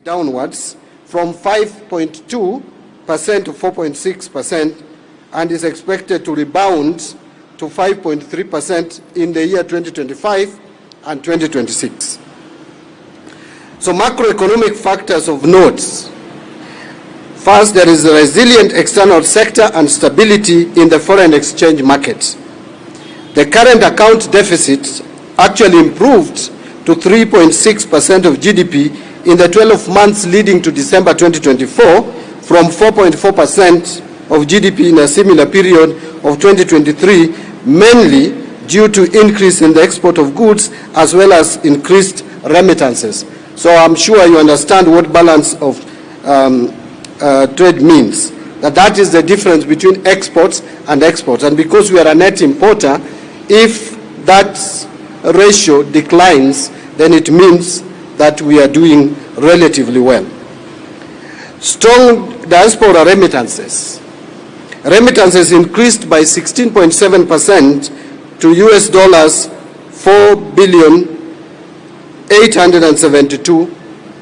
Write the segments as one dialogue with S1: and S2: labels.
S1: downwards from 5.2% to 4.6% and is expected to rebound to 5.3% in the year 2025 and 2026. So macroeconomic factors of note. First, there is a resilient external sector and stability in the foreign exchange market. The current account deficit actually improved to 3.6% of GDP in the 12 months leading to December 2024 from 4.4% of GDP in a similar period of 2023, mainly due to increase in the export of goods as well as increased remittances. So I'm sure you understand what balance of trade means. That is the difference between exports and exports. And because we are a net importer, if that ratio declines, then it means that we are doing relatively well. Strong diaspora remittances. Remittances increased by 16.7% to US dollars 4,872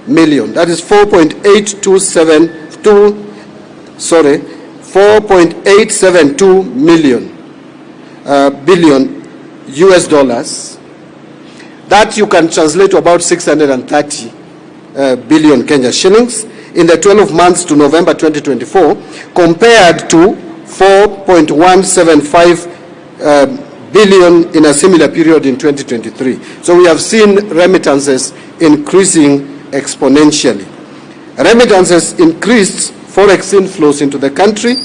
S1: million. That is 4.872 billion US dollars. That you can translate to about 630 billion Kenya shillings in the 12 months to November 2024, compared to 4.175 billion in a similar period in 2023. So we have seen remittances increasing exponentially. Remittances increased forex inflows into the country,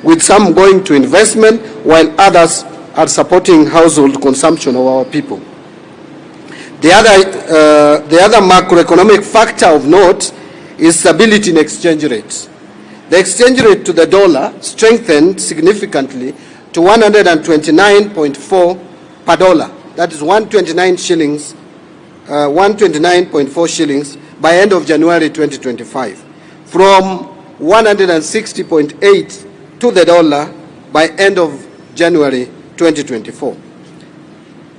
S1: with some going to investment, while others are supporting household consumption of our people. The other macroeconomic factor of note is stability in exchange rates. The exchange rate to the dollar strengthened significantly to 129.4 per dollar. That is 129.4 shillings by end of January 2025, from 160.8 to the dollar by end of January 2024.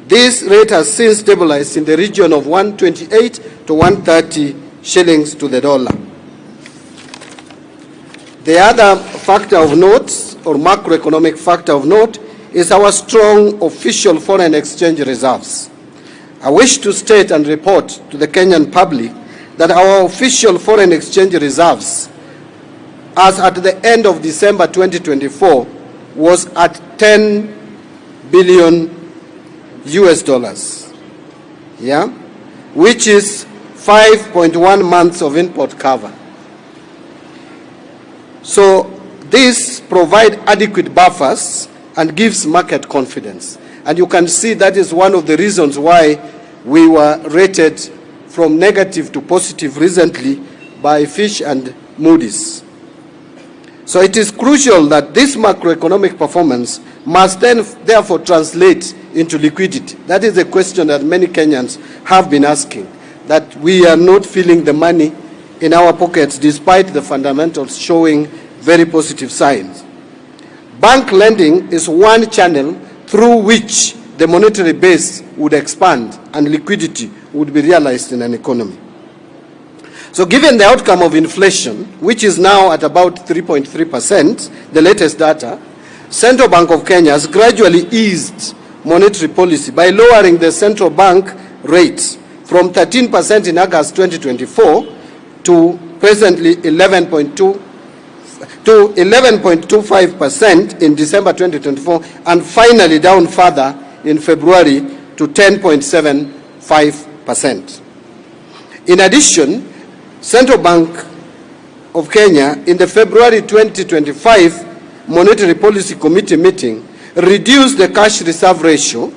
S1: This rate has since stabilized in the region of 128 to 130 shillings to the dollar. The other factor of note, or macroeconomic factor of note, is our strong official foreign exchange reserves. I wish to state and report to the Kenyan public that our official foreign exchange reserves, as at the end of December 2024, was at 10 billion US dollars, which is 5.1 months of import cover. So this provides adequate buffers and gives market confidence. And you can see that is one of the reasons why we were rated from negative to positive recently by Fitch and Moody's. So it is crucial that this macroeconomic performance must then therefore translate into liquidity. That is a question that many Kenyans have been asking, that we are not feeling the money in our pockets despite the fundamentals showing very positive signs. Bank lending is one channel through which the monetary base would expand and liquidity would be realized in an economy. So given the outcome of inflation, which is now at about 3.3%, the latest data, Central Bank of Kenya has gradually eased monetary policy by lowering the central bank rate from 13% in August 2024 to presently 11.25% in December 2024, and finally down further in February to 10.75%. In addition, Central Bank of Kenya in the February 2025 Monetary Policy Committee meeting reduced the cash reserve ratio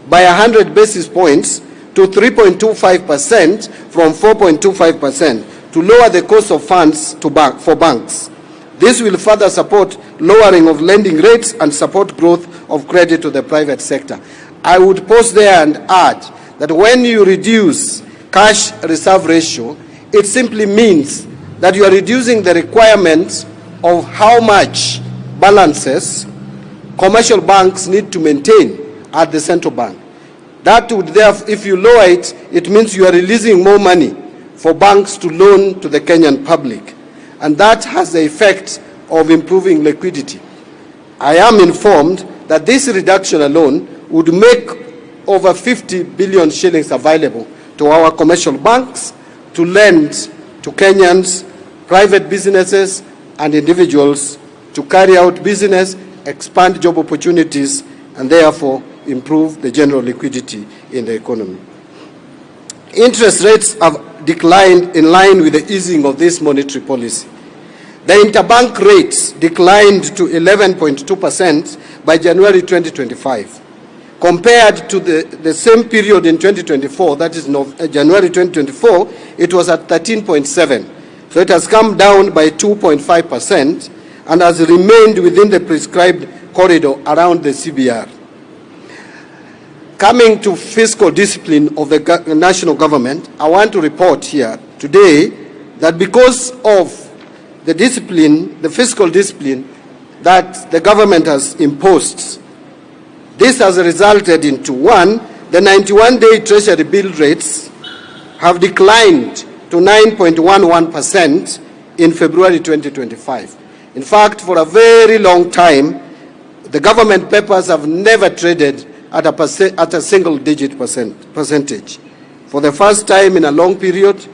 S1: by 100 basis points to 3.25% from 4.25% to lower the cost of funds for banks. This will further support lowering of lending rates and support growth of credit to the private sector. I would pause there and add that when you reduce cash reserve ratio, it simply means that you are reducing the requirements of how much balances commercial banks need to maintain at the central bank. That would therefore, if you lower it, it means you are releasing more money for banks to loan to the Kenyan public, and that has the effect of improving liquidity. I am informed that this reduction alone would make over 50 billion shillings available to our commercial banks to lend to Kenyans, private businesses, and individuals to carry out business, expand job opportunities, and therefore improve the general liquidity in the economy. Interest rates have declined in line with the easing of this monetary policy. The interbank rates declined to 11.2% by January 2025. Compared to the same period in 2024, that is January 2024, it was at 13.7%. So it has come down by 2.5% and has remained within the prescribed corridor around the CBR. Coming to fiscal discipline of the national government, I want to report here today that because of the discipline, the fiscal discipline that the government has imposed, this has resulted into, one, the 91-day Treasury bill rates have declined to 9.11% in February 2025. In fact, for a very long time, the government papers have never traded at a single-digit percentage. For the first time in a long period,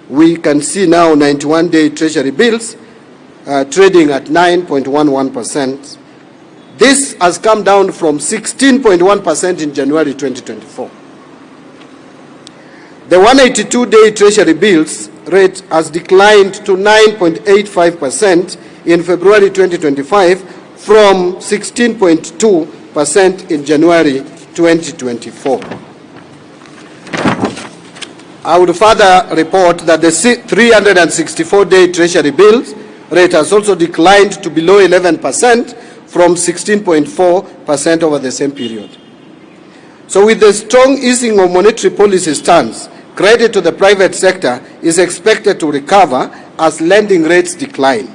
S1: we can see now 91-day Treasury bills trading at 9.11%. This has come down from 16.1% in January 2024. The 182-day Treasury bills rate has declined to 9.85% in February 2025 from 16.2% in January 2024. I would further report that the 364-day Treasury bills rate has also declined to below 11% from 16.4% over the same period. So with the strong easing of monetary policy stance, credit to the private sector is expected to recover as lending rates decline.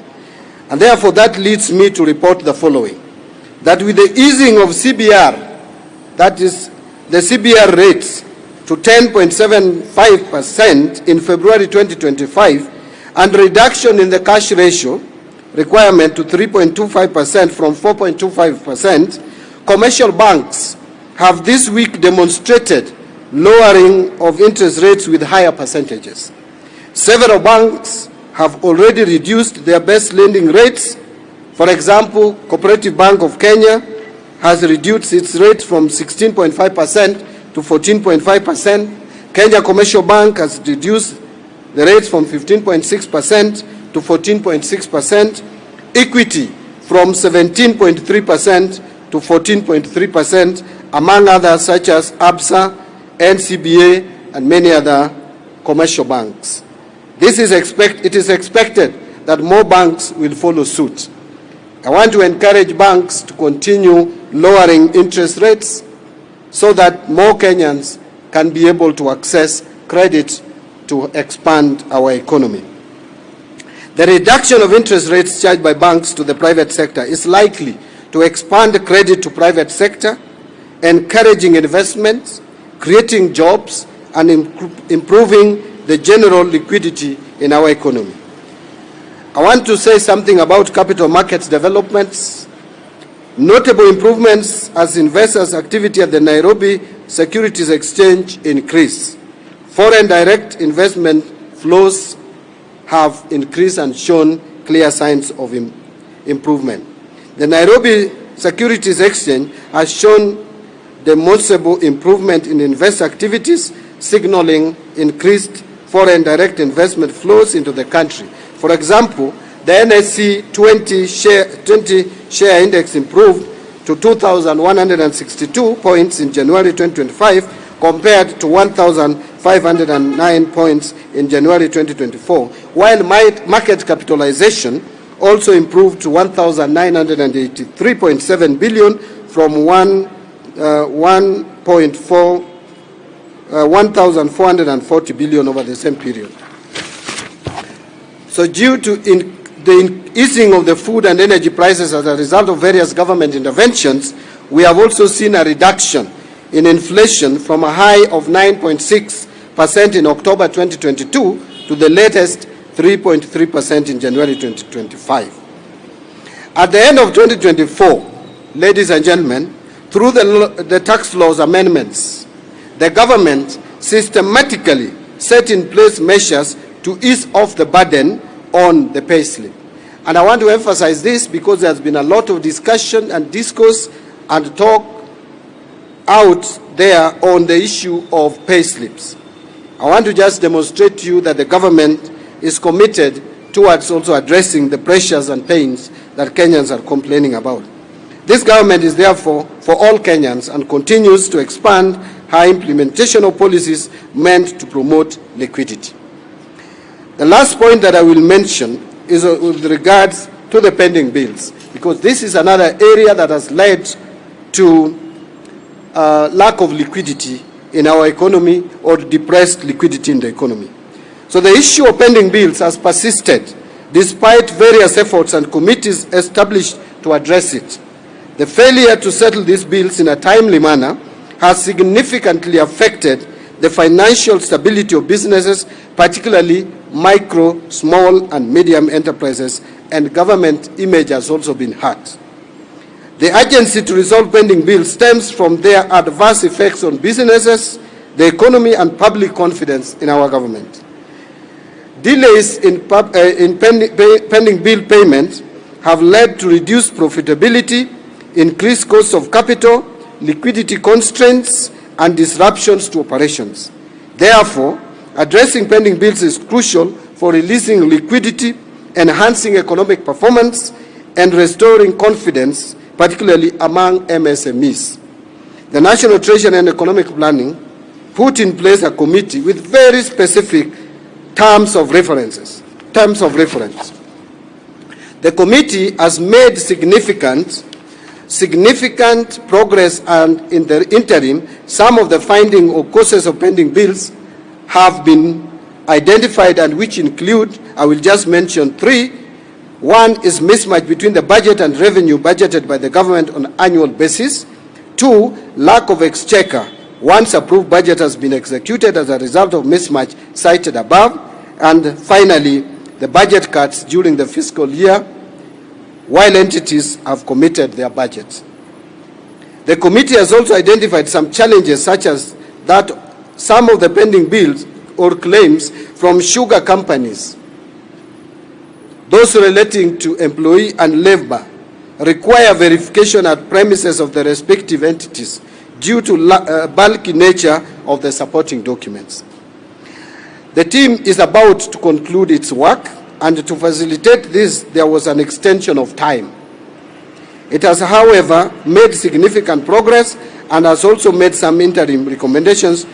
S1: And therefore that leads me to report the following: that with the easing of CBR, that is the CBR rates, to 10.75% in February 2025, and reduction in the cash ratio requirement to 3.25% from 4.25%, commercial banks have this week demonstrated lowering of interest rates with higher percentages. Several banks have already reduced their best lending rates. For example, Cooperative Bank of Kenya has reduced its rate from 16.5% to 14.5%. Kenya Commercial Bank has reduced the rates from 15.6% to 14.6%. Equity from 17.3% to 14.3%, among others such as ABSA, NCBA, and many other commercial banks. It is expected that more banks will follow suit. I want to encourage banks to continue lowering interest rates so that more Kenyans can be able to access credit to expand our economy. The reduction of interest rates charged by banks to the private sector is likely to expand credit to private sector, encouraging investments, creating jobs, and improving the general liquidity in our economy. I want to say something about capital markets developments. Notable improvements as investors' activity at the Nairobi Securities Exchange increased. Foreign direct investment flows have increased and shown clear signs of improvement. The Nairobi Securities Exchange has shown demonstrable improvement in investor activities, signaling increased foreign direct investment flows into the country. For example, the NSE 20 share index improved to 2,162 points in January 2025 compared to 1,509 points in January 2024, while market capitalization also improved to 1,983.7 billion from 1,440 billion over the same period. So due to the easing of the food and energy prices as a result of various government interventions, we have also seen a reduction in inflation from a high of 9.6% in October 2022 to the latest 3.3% in January 2025. At the end of 2024, ladies and gentlemen, through the tax laws amendments, the government systematically set in place measures to ease off the burden on the payslip. And I want to emphasize this because there's been a lot of discussion and discourse and talk out there on the issue of payslips. I want to just demonstrate to you that the government is committed towards also addressing the pressures and pains that Kenyans are complaining about. This government is therefore for all Kenyans and continues to expand her implementation of policies meant to promote liquidity. The last point that I will mention is with regards to the pending bills, because this is another area that has led to lack of liquidity in our economy or depressed liquidity in the economy. So the issue of pending bills has persisted despite various efforts and committees established to address it. The failure to settle these bills in a timely manner has significantly affected the financial stability of businesses, particularly micro, small and medium enterprises, and government image has also been hurt. The urgency to resolve pending bills stems from their adverse effects on businesses, the economy and public confidence in our government. Delays in pending bill payments have led to reduced profitability, increased costs of capital, liquidity constraints, and disruptions to operations. Therefore, addressing pending bills is crucial for releasing liquidity, enhancing economic performance, and restoring confidence, particularly among MSMEs. The National Treasury and Economic Planning put in place a committee with very specific terms of reference. The committee has made significant progress, and in the interim, some of the findings or causes of pending bills have been identified, and which include, I will just mention three. One is mismatch between the budget and revenue budgeted by the government on an annual basis. Two, lack of exchequer once approved budget has been executed as a result of mismatch cited above. And finally, the budget cuts during the fiscal year while entities have committed their budgets. The committee has also identified some challenges, such as that some of the pending bills or claims from sugar companies, those relating to employee and labor, require verification at premises of the respective entities due to bulky nature of the supporting documents. The team is about to conclude its work, and to facilitate this, there was an extension of time. It has, however, made significant progress and has also made some interim recommendations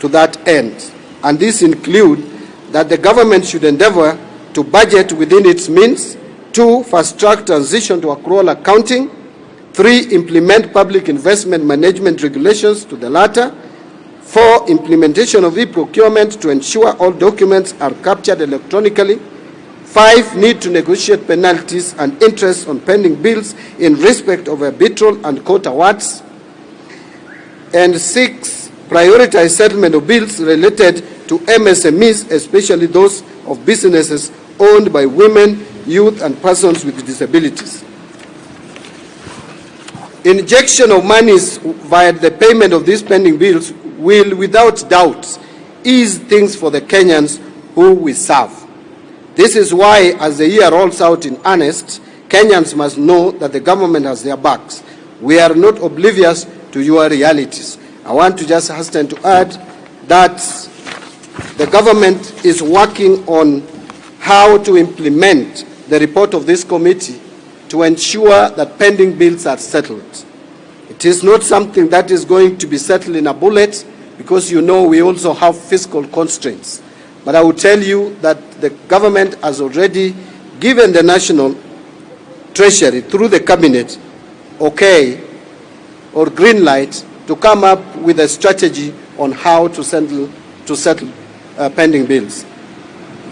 S1: to that end. And these include that the government should endeavor to budget within its means. 2, fast-track transition to accrual accounting. 3, implement public investment management regulations to the latter. 4, implementation of e-procurement to ensure all documents are captured electronically. 5, need to negotiate penalties and interest on pending bills in respect of arbitral and court awards. And 6, prioritize settlement of bills related to MSMEs, especially those of businesses owned by women, youth, and persons with disabilities. Injection of monies via the payment of these pending bills will, without doubt, ease things for the Kenyans who we serve. This is why, as the year rolls out in earnest, Kenyans must know that the government has their backs. We are not oblivious to your realities. I want to just hasten to add that the government is working on how to implement the report of this committee to ensure that pending bills are settled. It is not something that is going to be settled in a bullet, because you know we also have fiscal constraints. But I will tell you that the government has already given the National Treasury through the cabinet okay or green light to come up with a strategy on how to settle pending bills.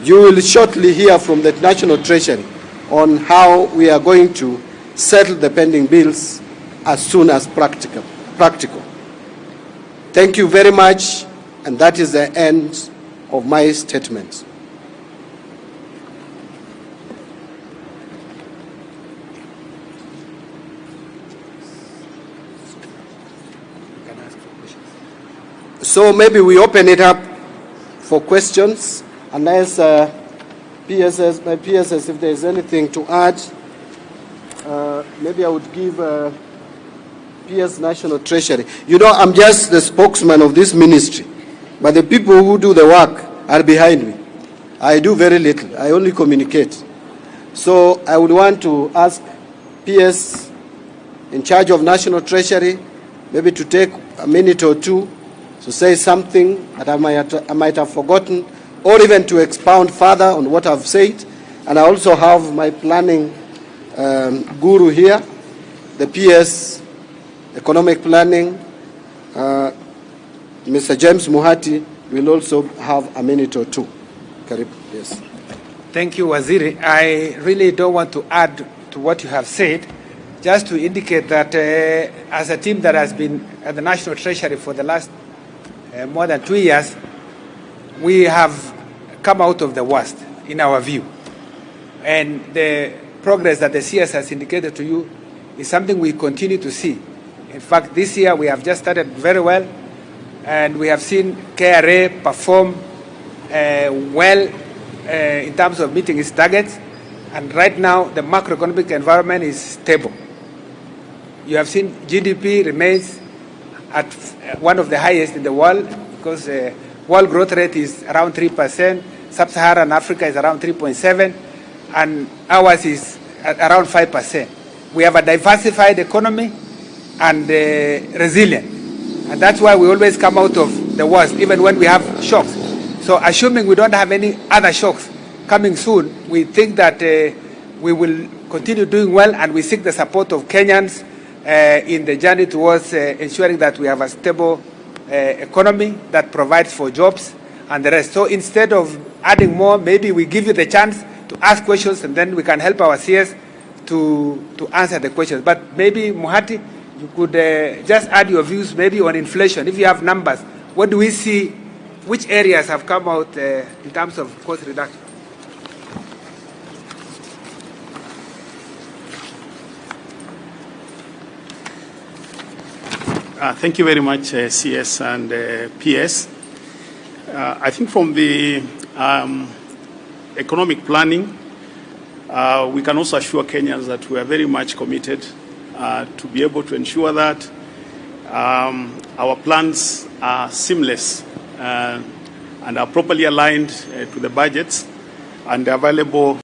S1: You will shortly hear from the National Treasury on how we are going to settle the pending bills as soon as practical. Thank you very much, and that is the end of my statement. So maybe we open it up for questions, unless my PSS, if there's anything to add. Maybe I would give PS National Treasury. You know, I'm just the spokesman of this ministry, but the people who do the work are behind me. I do very little. I only communicate. So I would want to ask PS in charge of National Treasury maybe to take a minute or two to say something that I might have forgotten, or even to expound further on what I've said. And I also have my planning guru here, the PS Economic Planning, Mr. James Muhati will also have a minute or two. Yes.
S2: Thank you, Waziri. I really don't want to add to what you have said, just to indicate that as a team that has been at the National Treasury for the last more than 2 years, we have come out of the worst, in our view. And the progress that the CS has indicated to you is something we continue to see. In fact, this year we have just started very well, and we have seen KRA perform well in terms of meeting its targets. And right now, the macroeconomic environment is stable. You have seen GDP remains at one of the highest in the world, because world growth rate is around 3%, sub-Saharan Africa is around 3.7%, and ours is at around 5%. We have a diversified economy and resilient. And that's why we always come out of the worst, even when we have shocks. So assuming we don't have any other shocks coming soon, we think that we will continue doing well, and we seek the support of Kenyans in the journey towards ensuring that we have a stable economy that provides for jobs and the rest. So instead of adding more, maybe we give you the chance to ask questions, and then we can help our CS to answer the questions. But maybe, Muhati, you could just add your views maybe on inflation. If you have numbers, what do we see, which areas have come out in terms of cost reduction?
S3: Thank you very much, CS and PS. I think from the economic planning, we can also assure Kenyans that we are very much committed to be able to ensure that our plans are seamless and are properly aligned to the budgets and the available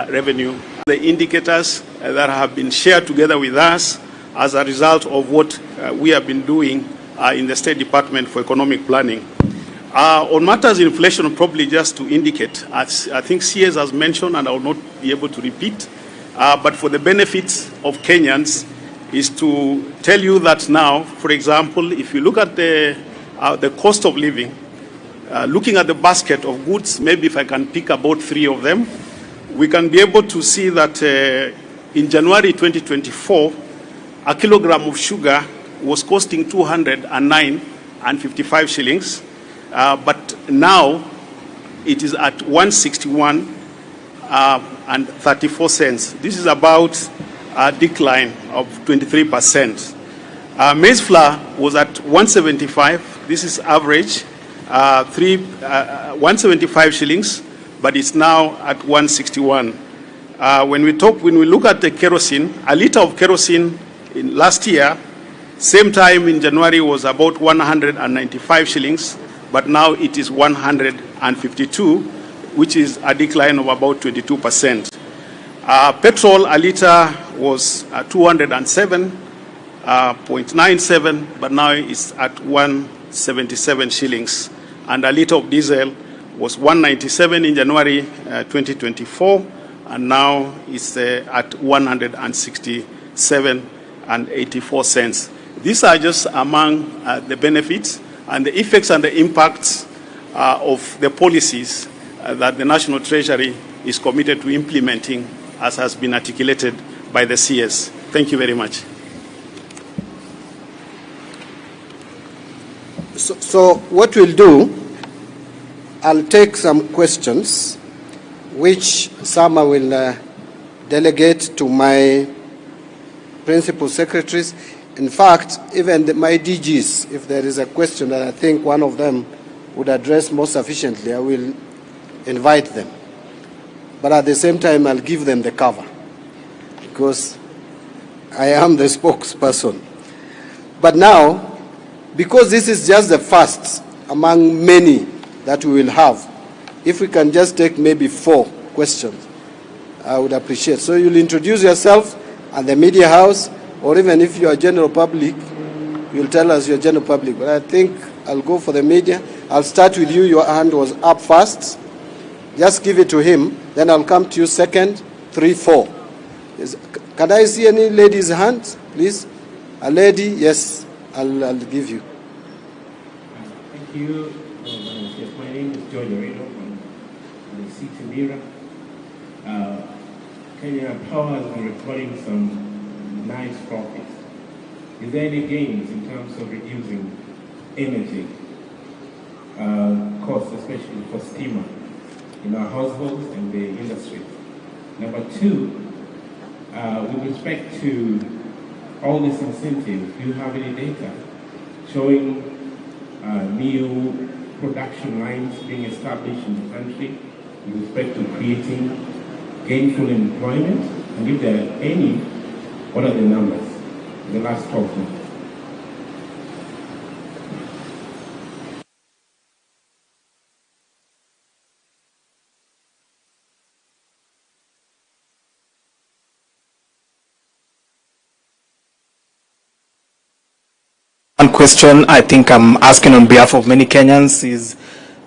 S3: revenue. The indicators that have been shared together with us as a result of what we have been doing in the State Department for Economic Planning. On matters of inflation, probably just to indicate, as I think CS has mentioned, and I will not be able to repeat, but for the benefits of Kenyans, is to tell you that now, for example, if you look at the cost of living, looking at the basket of goods, maybe if I can pick about 3 of them, we can be able to see that in January 2024, a kilogram of sugar was costing 209.55 shillings, but now it is at 161.34. This is about a decline of 23%. Maize flour was at 175. This is average, 175 shillings, but it's now at 161. When we look at the kerosene, a liter of kerosene in last year, same time in January, was about 195 shillings, but now it is 152, which is a decline of about 22%. Petrol, a liter was 207.97, but now it's at 177 shillings. And a liter of diesel was 197 in January 2024, and now it's at 167.84 cents. These are just among the benefits and the effects and the impacts of the policies that the National Treasury is committed to implementing, as has been articulated by the CS. Thank you very much.
S1: So what we'll do, I'll take some questions, which some I will delegate to my principal secretaries. In fact, even my DGs, if there is a question that I think one of them would address more sufficiently, I will invite them. But at the same time, I'll give them the cover, because I am the spokesperson. But now, because this is just the first among many that we will have, if we can just take maybe 4 questions, I would appreciate. So you'll introduce yourself and the media house, or even if you are general public, you'll tell us you're general public. But I think I'll go for the media. I'll start with you. Your hand was up first. Just give it to him. Then I'll come to you second, 3, 4. Can I see any lady's hand, please? A lady? Yes, I'll give you.
S4: Thank you. Yes, my name is George Orino from the City Mirror. Kenya Power has been recording some nice profits. Is there any gains in terms of reducing energy costs, especially for steamer, in our households and the industry? Number 2, with respect to all these incentives, do you have any data showing new production lines being established in the country with respect to creating gainful employment? And if there are any, what are the numbers in the last 12 months?
S5: One question I think I'm asking on behalf of many Kenyans is,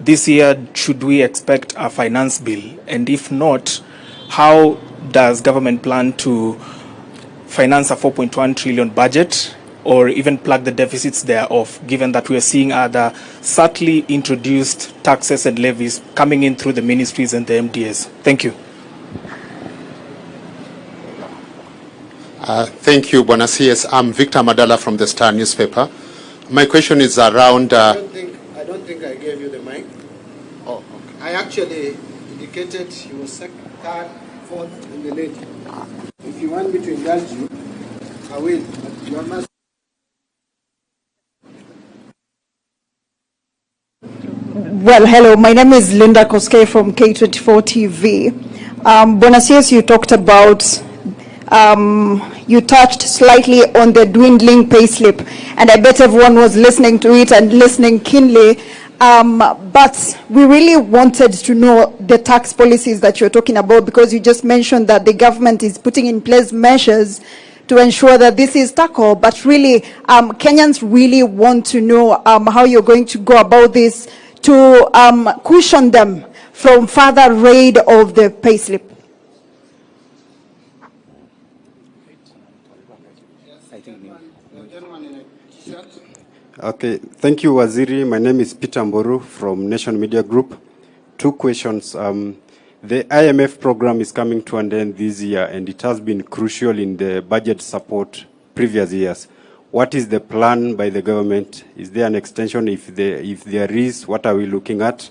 S5: this year, should we expect a finance bill? And if not, how does government plan to finance a 4.1 trillion budget, or even plug the deficits thereof, given that we are seeing other subtly introduced taxes and levies coming in through the ministries and the MDAs? Thank you.
S6: Thank you, Bwana CS. I'm Victor Madala from the Star newspaper. My question is around...
S1: I don't think I gave you the mic. Oh, okay. I actually indicated you were second, third, fourth, and the lady. If you want me to indulge you, I will. But you must...
S7: Well, hello. My name is Linda Koske from K24 TV. Bwana CS, you talked about... you touched slightly on the dwindling payslip, and I bet everyone was listening to it and listening keenly. But we really wanted to know the tax policies that you're talking about, because you just mentioned that the government is putting in place measures to ensure that this is tackled. But really, Kenyans really want to know how you're going to go about this to cushion them from further raid of the payslip.
S8: Okay, thank you, Waziri. My name is Peter Mboru from Nation Media Group. 2 questions. The IMF program is coming to an end this year, and it has been crucial in the budget support previous years. What is the plan by the government? Is there an extension? If there is, what are we looking at?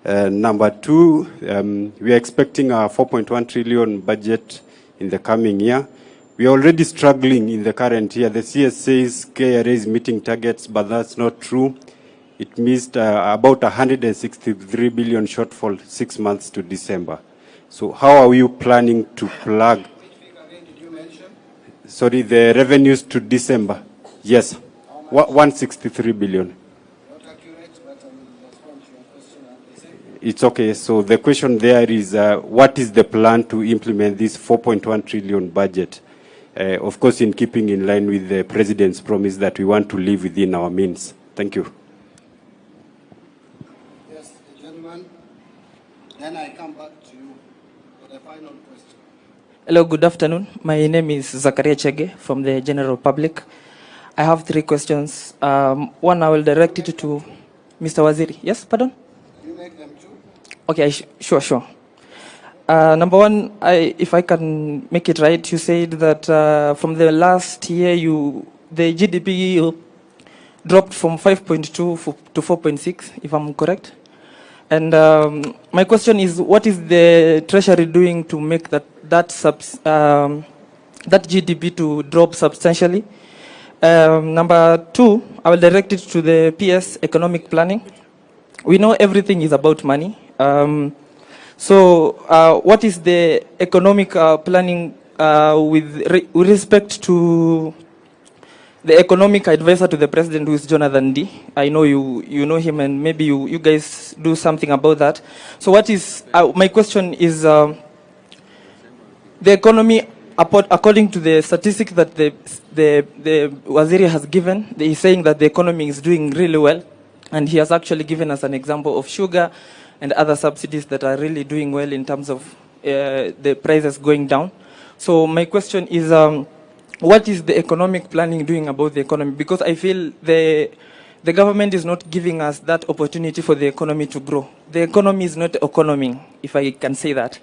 S8: Number 2, we are expecting a 4.1 trillion budget in the coming year. We are already struggling in the current year. The CS says KRA is meeting targets, but that's not true. It missed about 163 billion shortfall 6 months to December. So how are you planning to plug? Which figure again did you mention? Sorry, the revenues to December. Yes, 163 billion.
S1: Not accurate, but I will respond to your question at the same.
S8: It's okay. So the question there is, what is the plan to implement this 4.1 trillion budget? Of course, in keeping in line with the President's promise that we want to live within our means. Thank you.
S1: Yes, the gentleman. Then I come back to you for the final question.
S9: Hello, good afternoon. My name is Zakaria Chege from the General Public. I have 3 questions. One, I will direct it to Mr. Waziri. Yes, pardon?
S1: You make them too?
S9: Okay, sure. Number 1, if I can make it right, you said that from the last year, the GDP dropped from 5.2 to 4.6, if I'm correct. And my question is, what is the Treasury doing to make that GDP to drop substantially? Number two, I will direct it to the PS economic planning. We know everything is about money. So what is the economic planning with respect to the economic advisor to the president, who is Jonathan D? I know you know him, and maybe you guys do something about that. So what is, my question is, the economy, according to the statistics that the Waziri has given, he's saying that the economy is doing really well, and he has actually given us an example of sugar and other subsidies that are really doing well in terms of the prices going down. So my question is, what is the economic planning doing about the economy? Because I feel the government is not giving us that opportunity for the economy to grow. The economy is not economing, if I can say that.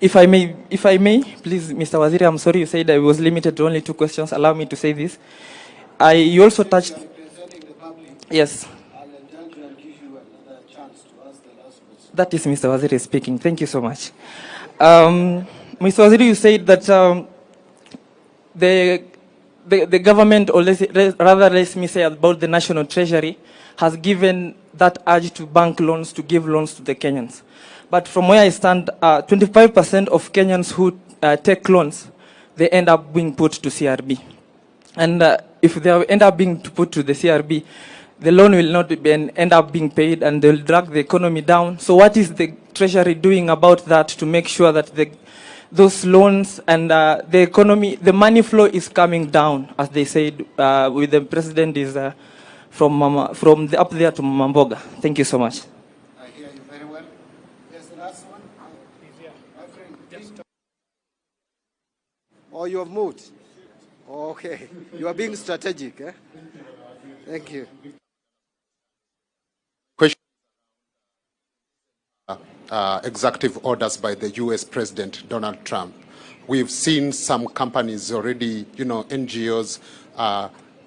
S9: If I may, please, Mr. Waziri, I'm sorry you said I was limited to only 2 questions. Allow me to say this. You also touched... Yes. That is Mr. Waziri speaking. Thank you so much. Mr. Waziri, you said that the government, or rather let me say about the National Treasury, has given that urge to bank loans, to give loans to the Kenyans. But from where I stand, 25% of Kenyans who take loans, they end up being put to CRB. And if they end up being put to the CRB, the loan will not end up being paid, and they'll drag the economy down. So what is the Treasury doing about that to make sure that those loans and the economy, the money flow is coming down, as they said, with the president is from up there to Mamboga. Thank you so much.
S1: I hear you very well. Yes, the last one. My friend, please. Oh, you have moved? Oh, okay. You are being strategic, eh? Thank you.
S6: Question. Executive orders by the US President Donald Trump. We've seen some companies already, NGOs,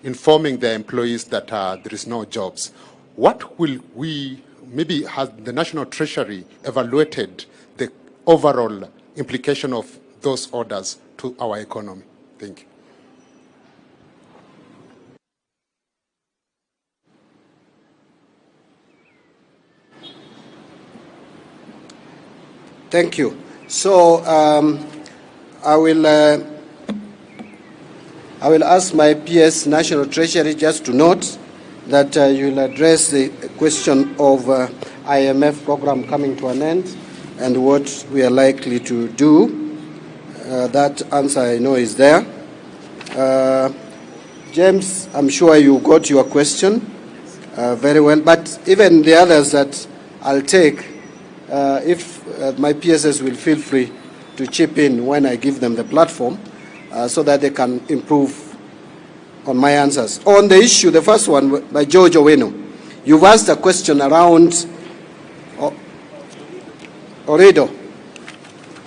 S6: informing their employees that there is no jobs. What will maybe has the National Treasury evaluated the overall implication of those orders to our economy? Thank you.
S1: Thank you. So I will ask my PS National Treasury just to note that you will address the question of IMF program coming to an end and what we are likely to do. That answer I know is there. James, I'm sure you got your question very well, but even the others that I'll take, if my PSS will feel free to chip in when I give them the platform so that they can improve on my answers. On the issue, the first one by George Oweno, you've asked a question around Oredo.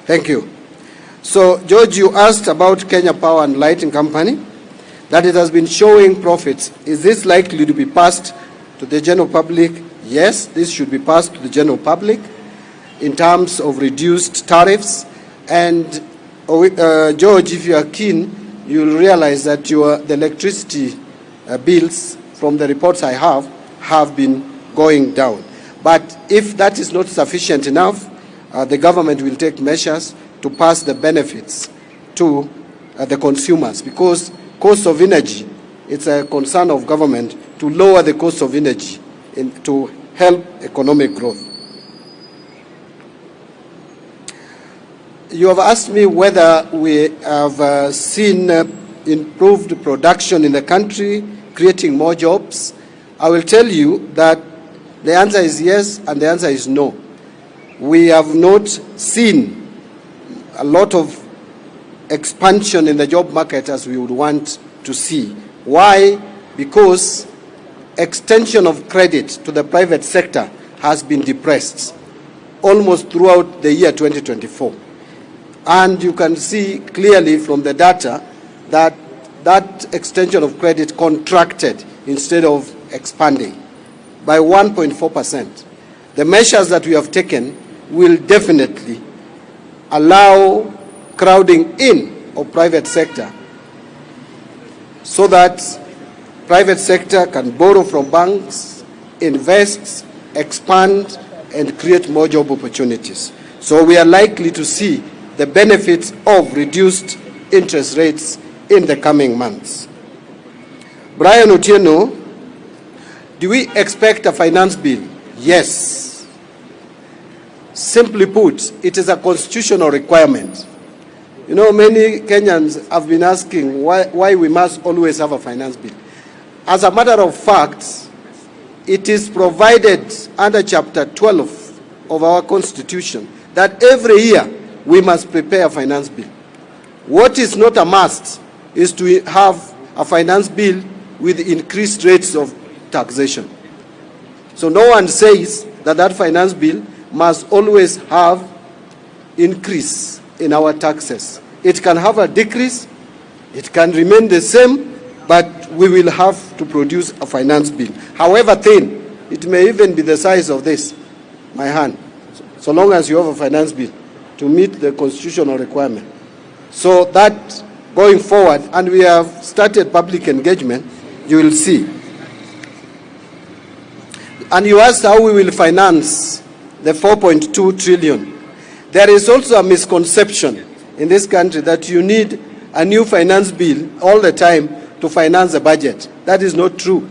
S1: Thank you. So, George, you asked about Kenya Power and Lighting Company, that it has been showing profits. Is this likely to be passed to the general public? Yes, this should be passed to the general public in terms of reduced tariffs. And George, if you are keen, you'll realize that the electricity bills, from the reports I have been going down. But if that is not sufficient enough, the government will take measures to pass the benefits to the consumers, because cost of energy, it's a concern of government to lower the cost of energy to help economic growth. You have asked me whether we have seen improved production in the country, creating more jobs. I will tell you that the answer is yes and the answer is no. We have not seen a lot of expansion in the job market as we would want to see. Why? Because extension of credit to the private sector has been depressed almost throughout the year 2024. And you can see clearly from the data that that extension of credit contracted instead of expanding by 1.4%. The measures that we have taken will definitely allow crowding in of private sector so that private sector can borrow from banks, invest, expand, and create more job opportunities. So we are likely to see the benefits of reduced interest rates in the coming months. Brian Otieno, do we expect a finance bill? Yes. Simply put, it is a constitutional requirement. You know, many Kenyans have been asking why we must always have a finance bill. As a matter of fact, it is provided under Chapter 12 of our Constitution that every year we must prepare a finance bill. What is not a must is to have a finance bill with increased rates of taxation. So no one says that that finance bill must always have increase in our taxes. It can have a decrease, it can remain the same, but we will have to produce a finance bill. However thin, it may even be the size of this, my hand, so long as you have a finance bill to meet the constitutional requirement. So that going forward, and we have started public engagement, you will see. And you asked how we will finance the 4.2 trillion. There is also a misconception in this country that you need a new finance bill all the time to finance the budget. That is not true.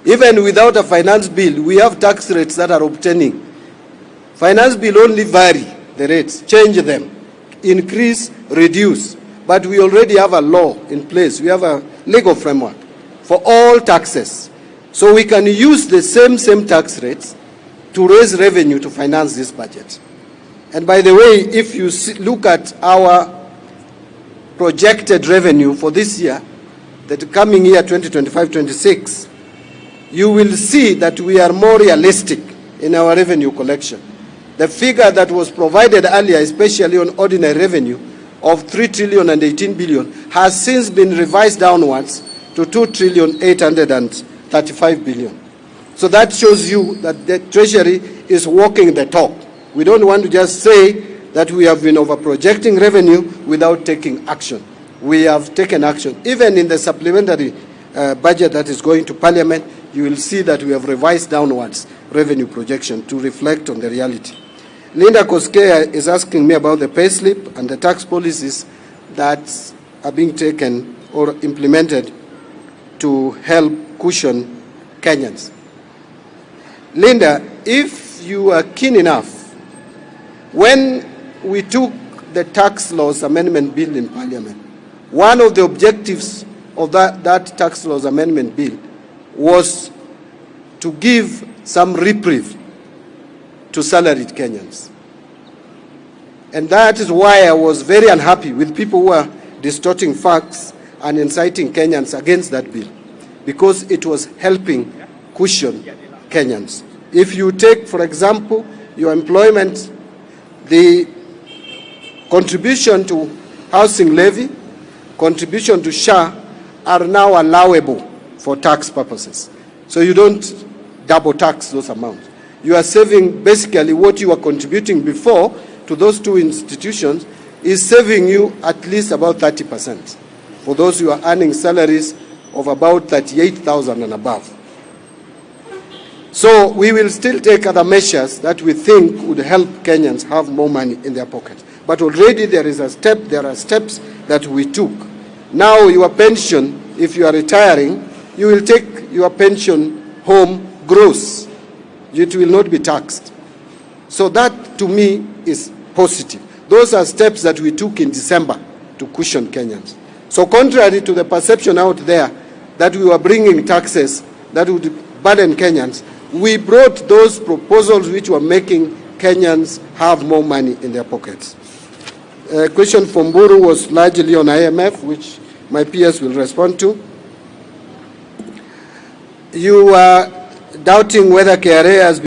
S1: Even without a finance bill, we have tax rates that are obtaining. Finance bill only vary the rates, change them, increase, reduce. But we already have a law in place. We have a legal framework for all taxes. So we can use the same tax rates to raise revenue to finance this budget. And by the way, if you look at our projected revenue for this year, the coming year 2025-26, you will see that we are more realistic in our revenue collection. The figure that was provided earlier, especially on ordinary revenue, of 3 trillion and 18 billion, has since been revised downwards to 2 trillion 835 billion. So that shows you that the Treasury is walking the talk. We don't want to just say that we have been over-projecting revenue without taking action. We have taken action. Even in the supplementary budget that is going to Parliament, you will see that we have revised downwards revenue projection to reflect on the reality. Linda Koskea is asking me about the payslip and the tax policies that are being taken or implemented to help cushion Kenyans. Linda, if you are keen enough, when we took the tax laws amendment bill in Parliament, one of the objectives of that tax laws amendment bill was to give some reprieve to salaried Kenyans. And that is why I was very unhappy with people who are distorting facts and inciting Kenyans against that bill, because it was helping cushion Kenyans. If you take, for example, your employment, the contribution to housing levy, contribution to SHA are now allowable for tax purposes. So you don't double tax those amounts. You are saving basically what you were contributing before to those two institutions is saving you at least about 30% for those who are earning salaries of about 38,000 and above. So we will still take other measures that we think would help Kenyans have more money in their pockets. But already there are steps that we took. Now your pension, if you are retiring, you will take your pension home gross. It will not be taxed. So that to me is positive. Those are steps that we took in December to cushion Kenyans. So contrary to the perception out there that we were bringing taxes that would burden Kenyans, we brought those proposals which were making Kenyans have more money in their pockets. A question from Mburu was largely on IMF, which my peers will respond to. You are doubting whether KRA has been